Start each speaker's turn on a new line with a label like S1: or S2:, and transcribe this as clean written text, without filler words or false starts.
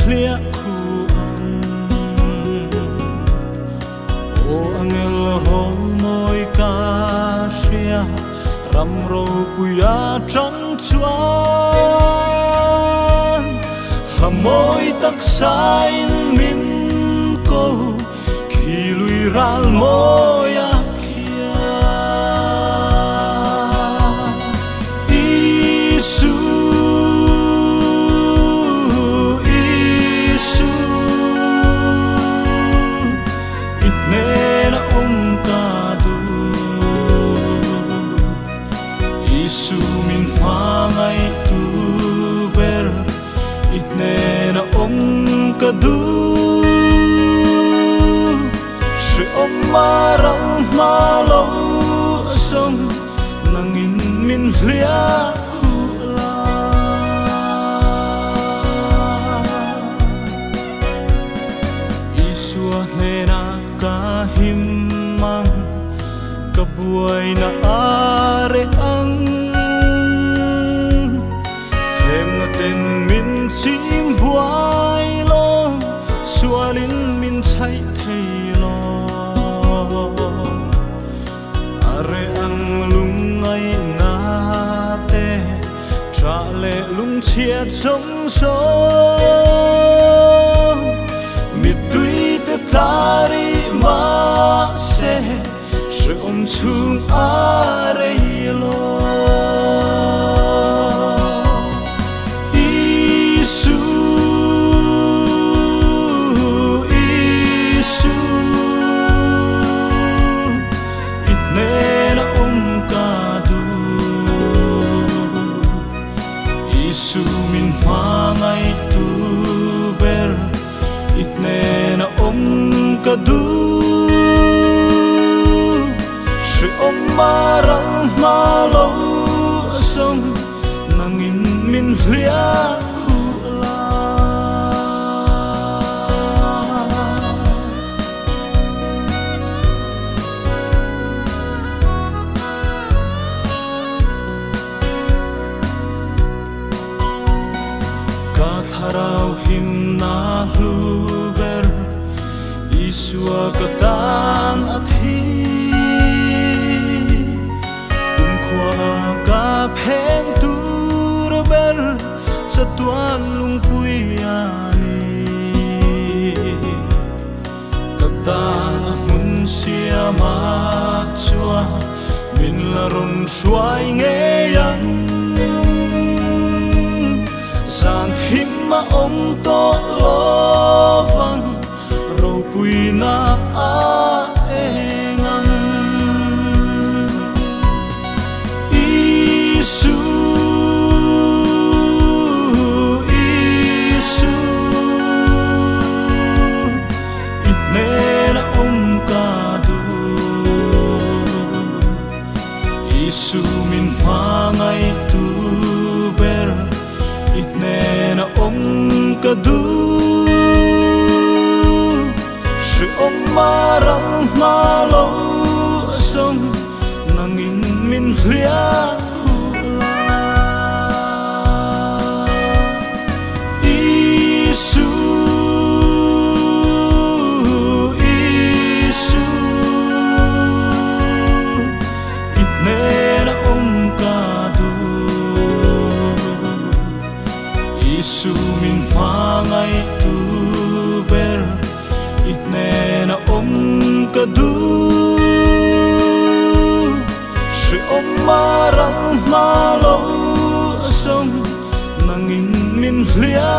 S1: hlia khu ang o angel rol moi ka sia ram ro puya trắng chuan hamoi tak sain min ko khi lui ral moya Isu min mangai tu ber itne na kadu she maral malo song nangin min hlia hula Isu ne na kahimang kabuay na are ang chim buai lo sualin min chai thei lo are ang lungai na te tra le lung chia song so mi tui te tari ma se she chung are lo Isu min mangai tu ber itne na kadu she maral malo song nangin min hlia hula Harau him na hluber Isua katan at hi Kumkwa ka pen turber Sa tuan lungpui ani Katan mun siya machua Min laron suay ngayon San him ma to lovang ro pui na a engang Isu itne na kadu Isu min mangai tu ber itne na kadu she maral malo song nangin min hlia hula Isu itne na kadu Isu min mangai tu ber itne na kadu she maral malo song nangin min hlia